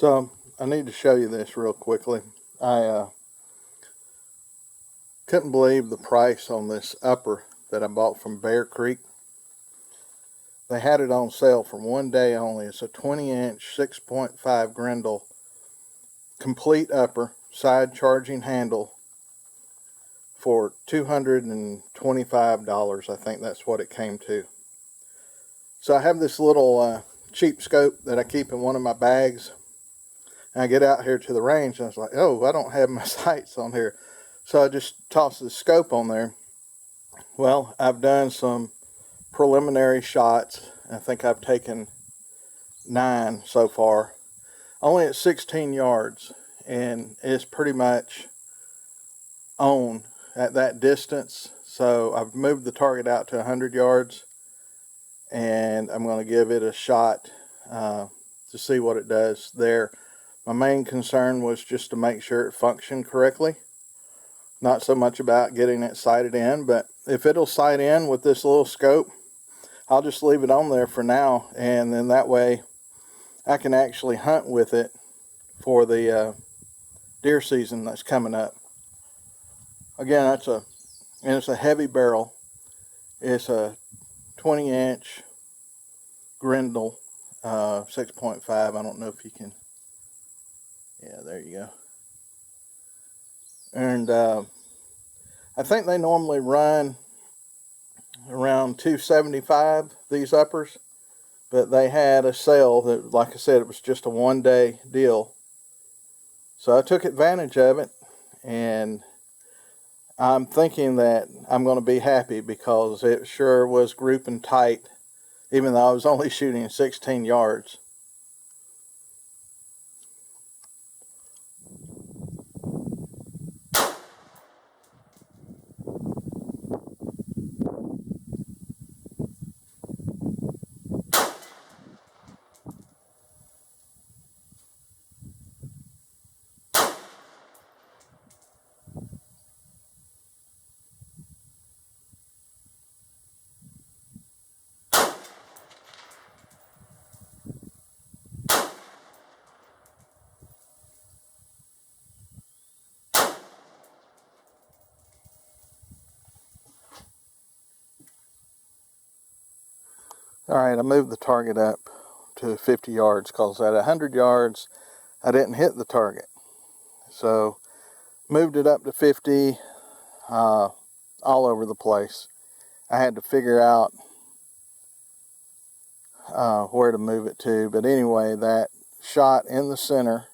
So I need to show you this real quickly. I couldn't believe the price on this upper that I bought from Bear Creek. They had it on sale for one day only. It's a 20-inch 6.5 Grendel complete upper, side charging handle for $225. I think that's what it came to. So I have this little cheap scope that I keep in one of my bags. And I get out here to the range and I was like, oh, I don't have my sights on here. So I just tossed the scope on there. Well, I've done some preliminary shots. I think I've taken 9 so far. Only at 16 yards. And it's pretty much on at that distance. So I've moved the target out to 100 yards. And I'm going to give it a shot to see what it does there. My main concern was just to make sure it functioned correctly. Not so much about getting it sighted in, but if it'll sight in with this little scope, I'll just leave it on there for now, and then that way I can actually hunt with it for the deer season that's coming up. Again, it's a heavy barrel. It's a 20-inch Grendel 6.5. I don't know if you can. Yeah, there you go. And I think they normally run around $275, these uppers, but they had a sale that, like I said, it was just a one-day deal. So I took advantage of it, and I'm thinking that I'm going to be happy because it sure was grouping tight, even though I was only shooting 16 yards. Alright, I moved the target up to 50 yards because at 100 yards I didn't hit the target. So moved it up to 50, all over the place. I had to figure out where to move it to, but anyway, that shot in the center,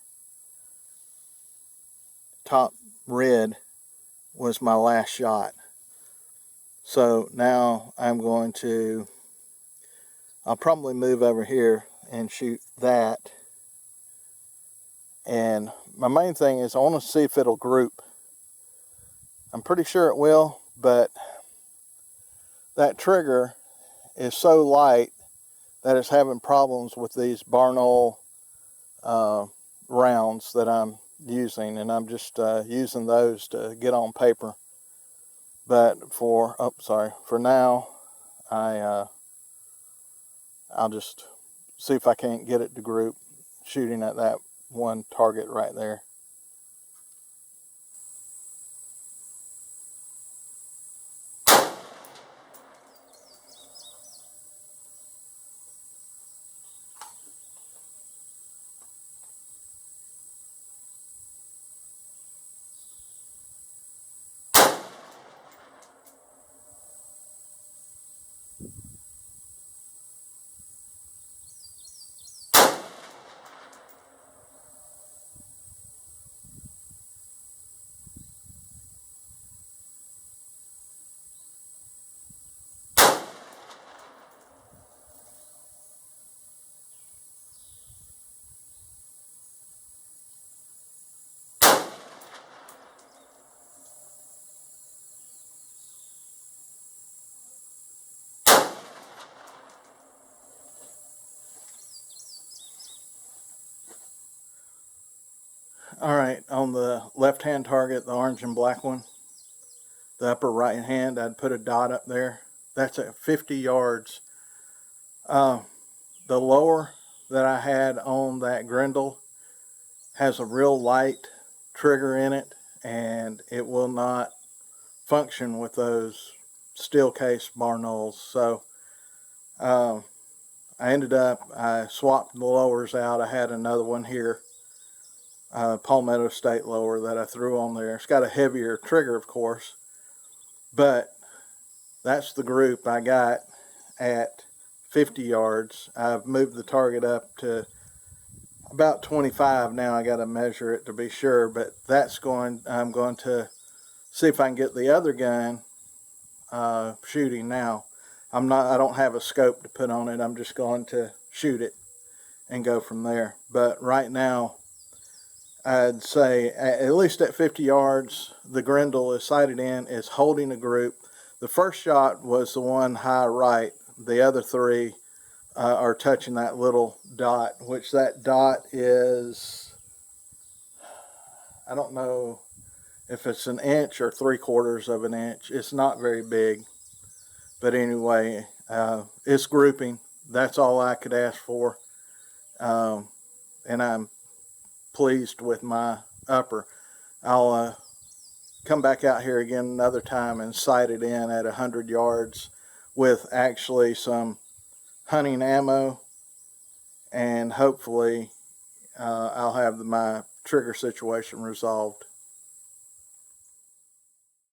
top red, was my last shot. So now I'll probably move over here and shoot that. And my main thing is I want to see if it'll group. I'm pretty sure it will, but that trigger is so light that it's having problems with these Barnol rounds that I'm using, and I'm just using those to get on paper. But for now, I'll just see if I can't get it to group, shooting at that one target right there. Alright, on the left-hand target, the orange and black one, the upper right hand, I'd put a dot up there. That's at 50 yards. The lower that I had on that Grendel has a real light trigger in it, and it will not function with those steel case bar nulls. So I swapped the lowers out. I had another one here, Palmetto State lower, that I threw on there. It's got a heavier trigger, of course, but that's the group I got at 50 yards. I've moved the target up to about 25 now. I got to measure it to be sure, but I'm going to see if I can get the other gun shooting now. I don't have a scope to put on it. I'm just going to shoot it and go from there. But right now, I'd say at least at 50 yards, the Grendel is sighted in, is holding a group. The first shot was the one high right. The other three are touching that little dot, which that dot is, I don't know if it's an inch or 3/4 of an inch. It's not very big. But anyway, it's grouping. That's all I could ask for. And I'm pleased with my upper. I'll come back out here again another time and sight it in at 100 yards with actually some hunting ammo, and hopefully I'll have my trigger situation resolved.